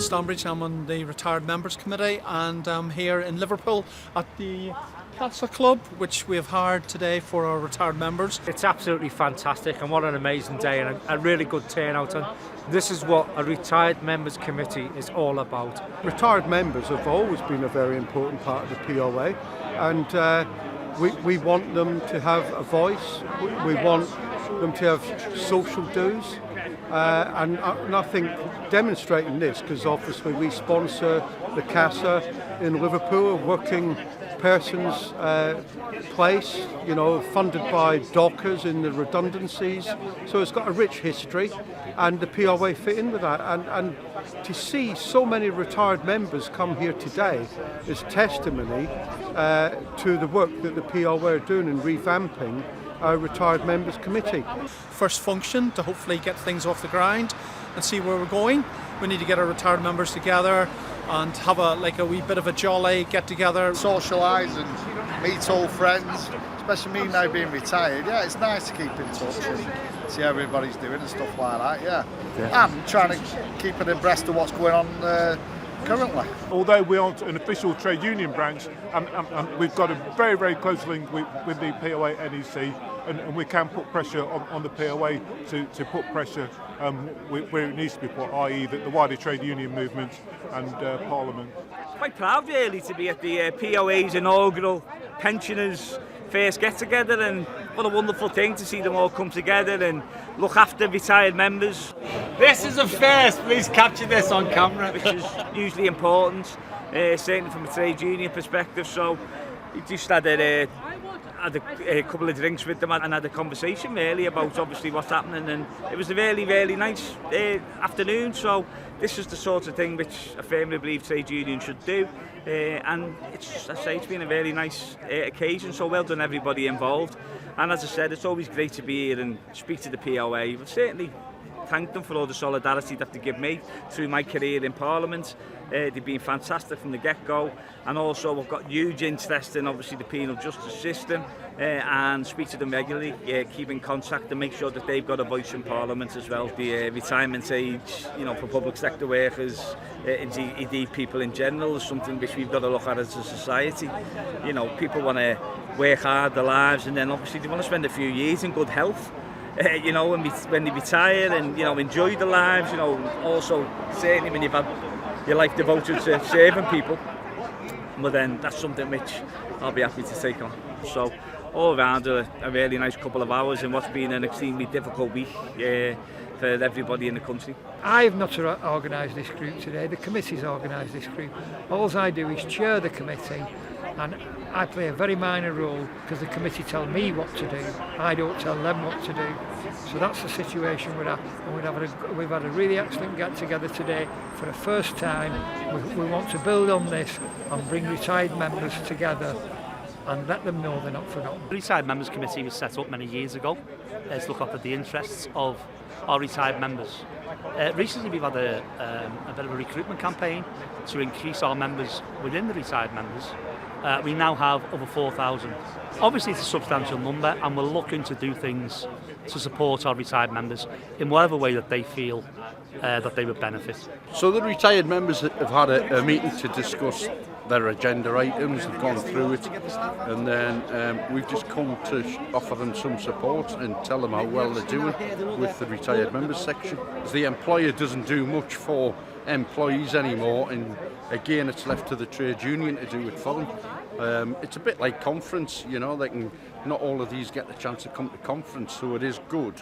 Stanbridge. I'm on the Retired Members Committee, and I'm here in Liverpool at the CASA Club, which we have hired today for our retired members. It's absolutely fantastic, and what an amazing day and a really good turnout. And this is what a Retired Members Committee is all about. Retired members have always been a very important part of the POA, and we want them to have a voice. We want them to have social dues. And I think demonstrating this, because obviously we sponsor the CASA in Liverpool, working persons place, funded by Dockers in the redundancies. So it's got a rich history, and the POA fit in with that. And to see so many retired members come here today is testimony to the work that the POA are doing in revamping our Retired Members Committee. First function to hopefully get things off the ground and see where we're going. We need to get our retired members together and have a wee bit of a jolly get together. Socialise and meet old friends, especially me now being retired. Yeah, it's nice to keep in touch and see how everybody's doing and stuff like that, yeah. And trying to keep it abreast of what's going on currently. Although we aren't an official trade union branch, we've got a very, very close link with the POA NEC, and we can put pressure on the POA to put pressure where it needs to be put, i.e. the wider trade union movement and Parliament. Quite proud really to be at the POA's inaugural pensioners first get together, and what a wonderful thing to see them all come together and look after retired members. This is a first, please capture this on camera. Which is usually important, certainly from a trade union perspective. So we just had a couple of drinks with them and had a conversation really about obviously what's happening, and it was a really, really nice afternoon. So this is the sort of thing which I firmly believe trade unions should do, and it's been a very nice occasion, so well done everybody involved. And as I said, it's always great to be here and speak to the POA. We've certainly thank them for all the solidarity that they give me through my career in Parliament. They've been fantastic from the get-go, and also I've got huge interest in obviously the penal justice system, and speak to them regularly, keep in contact and make sure that they've got a voice in Parliament as well. The retirement age, for public sector workers, indeed people in general, is something which we've got to look at as a society. People want to work hard their lives, and then obviously they want to spend a few years in good health. When they retire and enjoy their lives, also certainly when you've had your life devoted to serving people, but then that's something which I'll be happy to take on. So all around a really nice couple of hours in what's been an extremely difficult week for everybody in the country. I've not organised this group today, the committee's organised this group. All I do is chair the committee, and I play a very minor role because the committee tell me what to do. I don't tell them what to do. So that's the situation we're at. And we've had a really excellent get together today for the first time. We want to build on this and bring retired members together and let them know they're not forgotten. The Retired Members Committee was set up many years ago to look after the interests of our retired members. Recently we've had a bit of a recruitment campaign to increase our members within the retired members. We now have over 4,000. Obviously it's a substantial number, and we're looking to do things to support our retired members in whatever way that they feel that they would benefit. So the retired members have had a meeting to discuss their agenda items, have gone through it, and then we've just come to offer them some support and tell them how well they're doing with the retired members section. The employer doesn't do much for employees anymore, and again it's left to the trade union to do it for them. It's a bit like conference, not all of these get the chance to come to conference, so it is good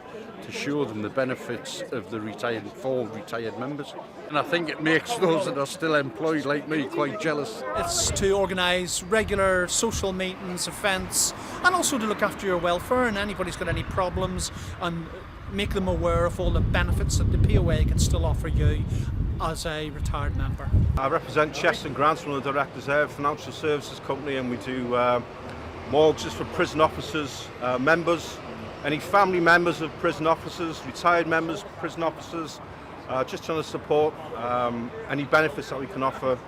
to show them the benefits of the retired members. And I think it makes those that are still employed like me quite jealous. It's to organise regular social meetings, events, and also to look after your welfare, and anybody's got any problems, and make them aware of all the benefits that the POA can still offer you as a retired member. I represent Cheston Grants, one of the directors there, financial services company, and we do mortgages for prison officers, members, any family members of prison officers, retired members, prison officers, just trying to support any benefits that we can offer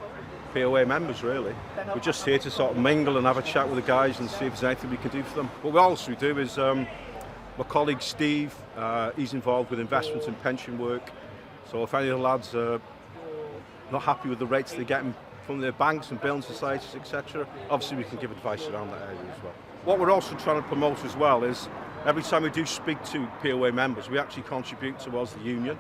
POA members really. We're just here to sort of mingle and have a chat with the guys and see if there's anything we can do for them. What we also do is my colleague Steve, he's involved with investments and pension work. So if any of the lads are not happy with the rates they're getting from their banks and building societies, etc. Obviously we can give advice around that area as well. What we're also trying to promote as well is every time we do speak to POA members, we actually contribute towards the union.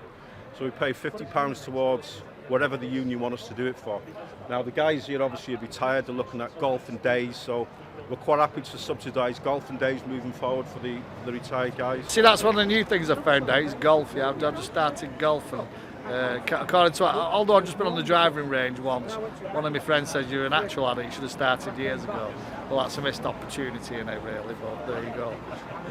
So we pay £50 towards whatever the union want us to do it for. Now the guys here obviously are retired, they're looking at golfing days, so we're quite happy to subsidise golfing days moving forward for the retired guys. See, that's one of the new things I've found out is golf. Yeah, I've just started golfing. According to, although I've just been on the driving range once, one of my friends says you're an actual addict, you should have started years ago. Well, that's a missed opportunity in it really, but there you go.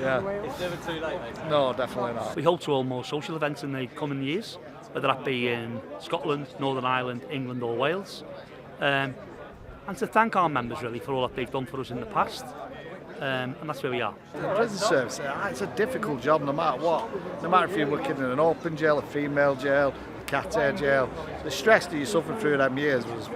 Yeah. It's never too late, mate. No, definitely not. We hope to hold more social events in the coming years, whether that be in Scotland, Northern Ireland, England or Wales. And to thank our members really for all that they've done for us in the past. And that's where we are. The prison service, it's a difficult job no matter what. No matter if you're working in an open jail, a female jail, a cat-air jail. The stress that you suffered through them years was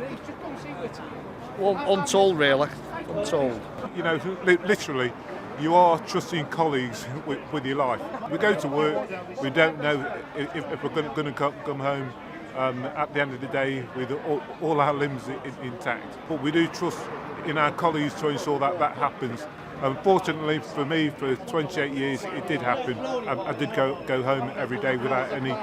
untold really, untold. You know, literally, you are trusting colleagues with your life. We go to work, we don't know if we're going to come home at the end of the day with all our limbs intact. But we do trust in our colleagues to ensure that happens. Unfortunately for me, for 28 years, it did happen. I did go home every day without any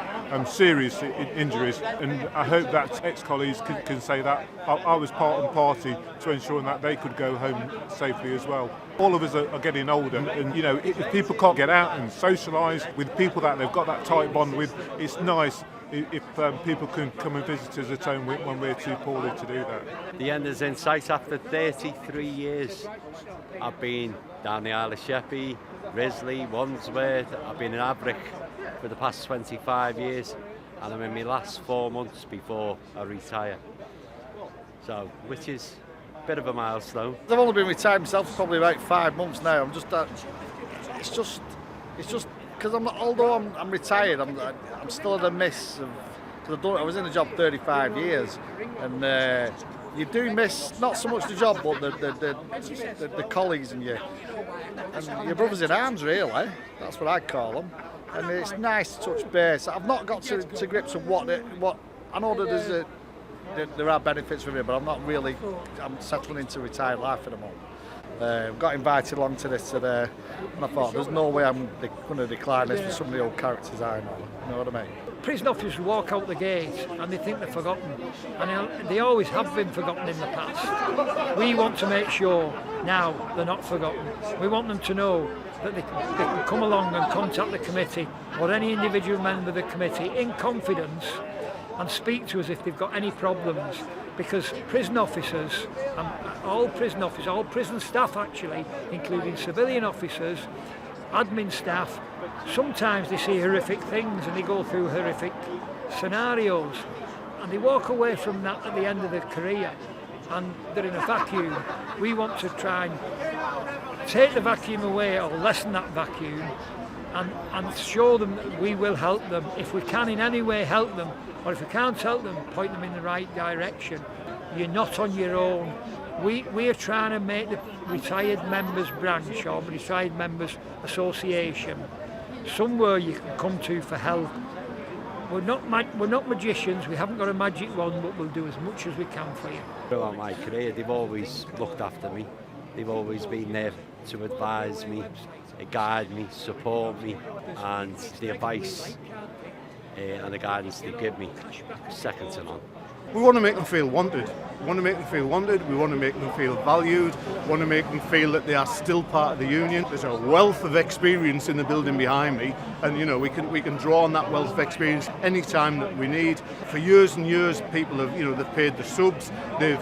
serious injuries, and I hope that ex-colleagues can say that I was part and party to ensuring that they could go home safely as well. All of us are getting older, and you know, if people can't get out and socialise with people that they've got that tight bond with, it's nice if people can come and visit us at home when we're too poorly to do that. The end is in sight after 33 years. I've been down the Isle of Sheppey, Risley, Wandsworth. I've been in Abrick for the past 25 years, and I'm in my last 4 months before I retire. So, which is a bit of a milestone. I've only been retired myself for probably about 5 months now. I'm just, it's just because although I'm retired, I'm still at a miss of. Because I was in the job 35 years, and you do miss not so much the job, but the colleagues and your brothers in arms. Really, that's what I call them. And it's nice to touch base. I've not got to grips with what I know that there are benefits for me, but I'm settling into retired life at the moment. Got invited along to this today, and I thought there's no way I'm going to decline this for some of the old characters I know. You know what I mean? Prison officers walk out the gate and they think they're forgotten, and they always have been forgotten in the past. We want to make sure now they're not forgotten. We want them to know that they can come along and contact the committee or any individual member of the committee in confidence and speak to us if they've got any problems, because prison officers, all prison staff actually, including civilian officers, admin staff, sometimes they see horrific things and they go through horrific scenarios and they walk away from that at the end of their career and they're in a vacuum. We want to try and take the vacuum away or lessen that vacuum and show them that we will help them. If we can in any way help them, or if we can't help them, point them in the right direction. You're not on your own. We are trying to make the retired members branch or retired members association somewhere you can come to for help. We're not magicians, we haven't got a magic wand, but we'll do as much as we can for you. Throughout my career, they've always looked after me. They've always been there to advise me, guide me, support me, and the advice and the guidance they give me, second to none. We want to make them feel wanted. We want to make them feel wanted. We want to make them feel valued. We want to make them feel that they are still part of the union. There's a wealth of experience in the building behind me, and you know we can draw on that wealth of experience any time that we need. For years and years, people have they've paid the subs, they've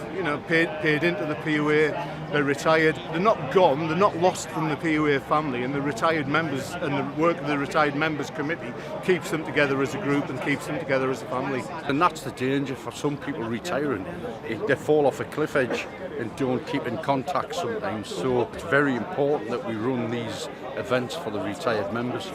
paid into the POA. They're retired. They're not gone. They're not lost from the POA family. And the retired members and the work of the retired members committee keeps them together as a group and keeps them together as a family. And that's the danger for some people retiring. They fall off a cliff edge and don't keep in contact sometimes. So it's very important that we run these events for the retired members.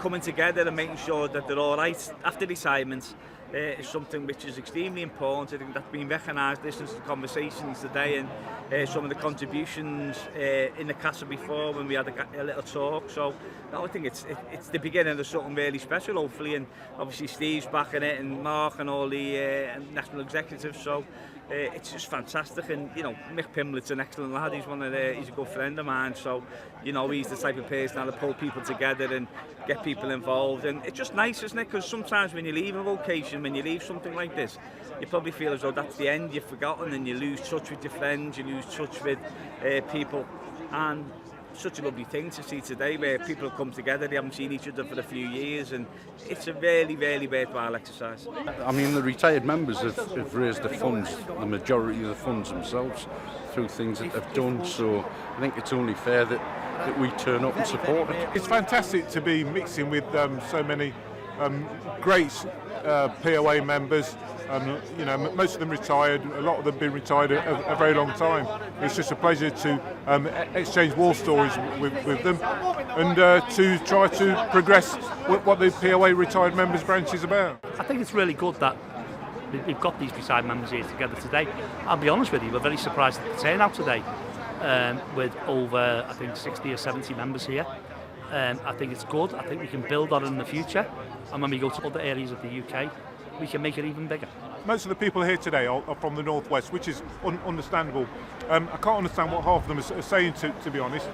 coming together and making sure that they're all right after retirement is something which is extremely important. I think that's been recognised, listening to the conversations today and some of the contributions in the CASA before when we had a little talk. So no, I think it's the beginning of something really special, hopefully, and obviously Steve's backing it and Mark and all the national executives. So it's just fantastic, and you know, Mick Pimlet's an excellent lad. He's a good friend of mine. So you know, he's the type of person that'll pull people together and get people involved, and it's just nice, isn't it? Because sometimes when you leave a vocation, when you leave something like this, you probably feel as though that's the end, you've forgotten, and you lose touch with your friends, you lose touch with people. And such a lovely thing to see today, where people have come together, they haven't seen each other for a few years, and it's a really, really worthwhile exercise. I mean, the retired members have raised the funds, the majority of the funds themselves, through things that they've done, so I think it's only fair that we turn up and support it. It's fantastic to be mixing with so many great POA members. You know, most of them retired, a lot of them been retired a very long time. It's just a pleasure to exchange war stories with them and to try to progress what the POA retired members branch is about. I think it's really good that we've got these retired members here together today. I'll be honest with you, we're very surprised at the turnout today, with over, I think, 60 or 70 members here. I think it's good. I think we can build on it in the future, and when we go to other areas of the UK, we can make it even bigger. Most of the people here today are from the northwest, which is understandable. I can't understand what half of them are saying, to be honest.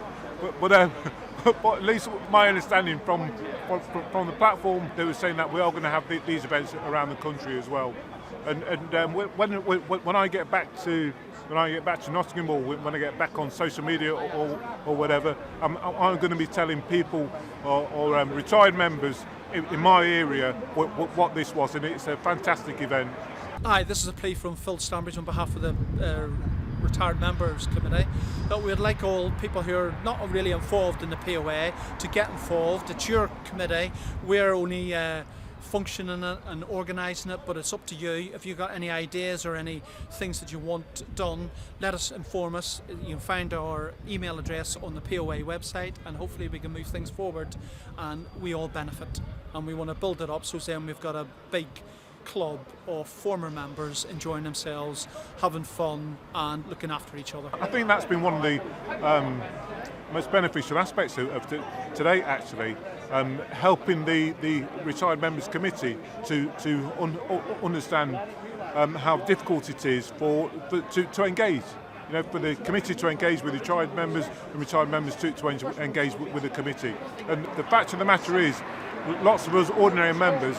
But at least my understanding from the platform, they were saying that we are going to have these events around the country as well. And when I get back to Nottingham, or when I get back on social media or whatever, I'm going to be telling people or retired members in my area what this was, and it's a fantastic event. Hi, this is a plea from Phil Stambridge on behalf of the Retired Members Committee, that we'd like all people who are not really involved in the POA to get involved. It's your committee. We're only functioning it and organising it, but it's up to you. If you've got any ideas or any things that you want done, let us inform us. You can find our email address on the POA website, and hopefully we can move things forward and we all benefit. And we want to build it up so then we've got a big club of former members enjoying themselves, having fun and looking after each other. I think that's been one of the most beneficial aspects of today, actually, helping the Retired Members Committee to understand how difficult it is to engage. You know, for the committee to engage with retired members and retired members to engage with the committee. And the fact of the matter is, lots of us ordinary members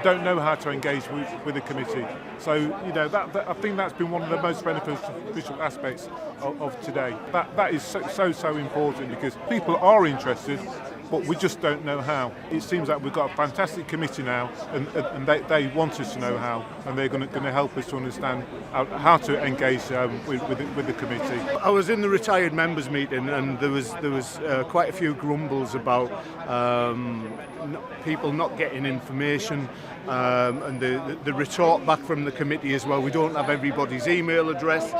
don't know how to engage with the committee. So, you know, I think that's been one of the most beneficial aspects of today. That is so important, because people are interested, but we just don't know how. It seems like we've got a fantastic committee now, and they want us to know how, and they're going to help us to understand how to engage with the committee. I was in the retired members meeting, and there was quite a few grumbles about people not getting information, and the retort back from the committee as well. We don't have everybody's email address,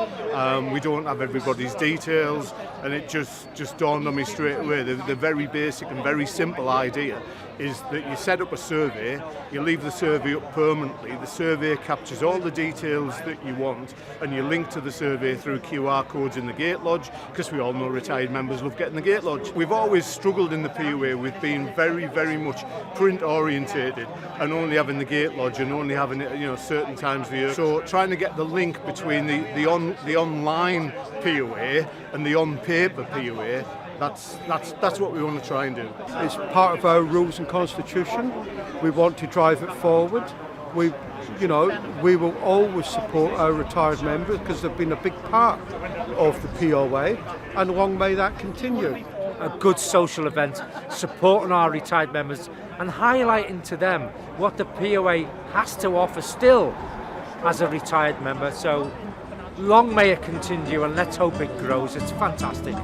we don't have everybody's details, and it just dawned on me straight away. The very basic and very simple idea is that you set up a survey, you leave the survey up permanently, the survey captures all the details that you want, and you link to the survey through QR codes in the gate lodge, because we all know retired members love getting the gate lodge. We've always struggled in the POA with being very, very much print orientated and only having the gate lodge and only having it, you know, certain times of the year. So trying to get the link between the online POA and the on paper POA, that's what we want to try and do. It's part of our rules and constitution. We want to drive it forward. We will always support our retired members because they've been a big part of the POA, and long may that continue. A good social event, supporting our retired members and highlighting to them what the POA has to offer still as a retired member. So long may it continue, and let's hope it grows. It's fantastic.